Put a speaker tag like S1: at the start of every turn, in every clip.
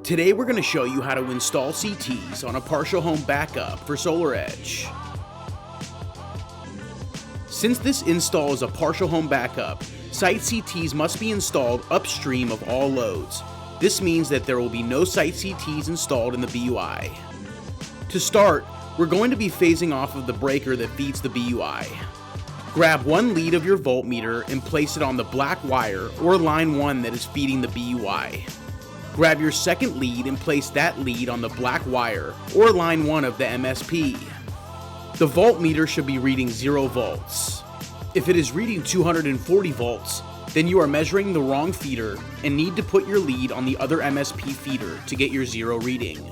S1: Today we're going to show you how to install CTs on a partial home backup for SOLAREDGE. Since this install is a partial home backup, site CTs must be installed upstream of all loads. This means that there will be no site CTs installed in the BUI. To start, we're going to be phasing off of the breaker that feeds the BUI. Grab one lead of your voltmeter and place it on the black wire or line 1 that is feeding the BUI. Grab your second lead and place that lead on the black wire or line 1 of the MSP. The voltmeter should be reading 0 volts. If it is reading 240 volts, then you are measuring the wrong feeder and need to put your lead on the other MSP feeder to get your 0 reading.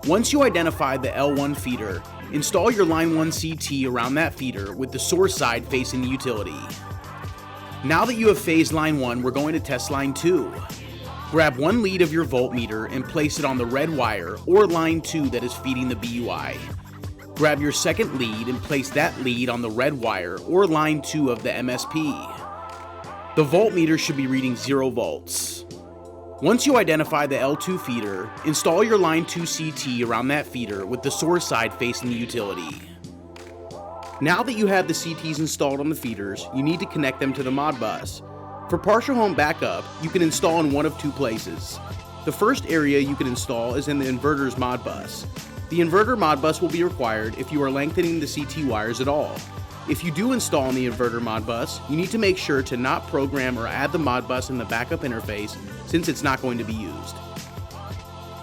S1: Once you identify the L1 feeder, install your line 1 CT around that feeder with the source side facing the utility. Now that you have phased line 1, we're going to test line 2. Grab one lead of your voltmeter and place it on the red wire or line 2 that is feeding the BUI. Grab your second lead and place that lead on the red wire or line 2 of the MSP. The voltmeter should be reading 0 volts. Once you identify the L2 feeder, install your line 2 CT around that feeder with the source side facing the utility. Now that you have the CTs installed on the feeders, you need to connect them to the Modbus. For partial home backup, you can install in one of 2 places. The first area you can install is in the inverter's Modbus. The inverter Modbus will be required if you are lengthening the CT wires at all. If you do install in the inverter Modbus, you need to make sure to not program or add the Modbus in the backup interface since it's not going to be used.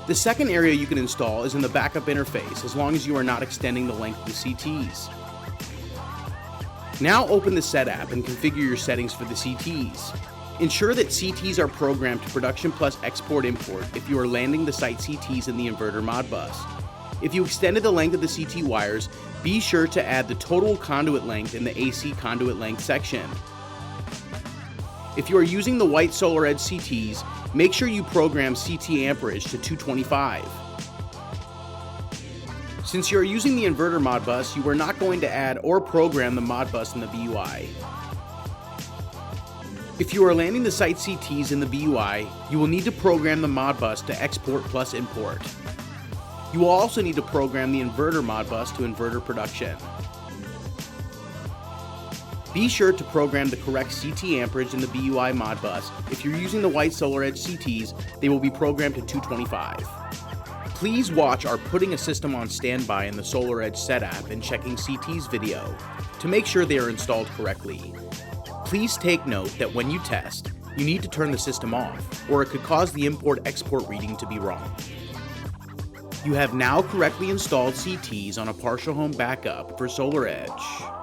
S1: The second area you can install is in the backup interface as long as you are not extending the length of the CTs. Now open the Set app and configure your settings for the CTs. Ensure that CTs are programmed to Production Plus Export Import if you are landing the site CTs in the inverter Modbus. If you extended the length of the CT wires, be sure to add the total conduit length in the AC conduit length section. If you are using the white SolarEdge CTs, make sure you program CT amperage to 225. Since you are using the inverter Modbus, you are not going to add or program the Modbus in the BUI. If you are landing the site CTs in the BUI, you will need to program the Modbus to Export Plus Import. You will also need to program the inverter Modbus to inverter production. Be sure to program the correct CT amperage in the BUI Modbus. If you're using the white SolarEdge CTs, they will be programmed to 225. Please watch our Putting a System on Standby in the SolarEdge Set app and Checking CTs video to make sure they are installed correctly. Please take note that when you test, you need to turn the system off, or it could cause the import-export reading to be wrong. You have now correctly installed CTs on a partial home backup for SolarEdge.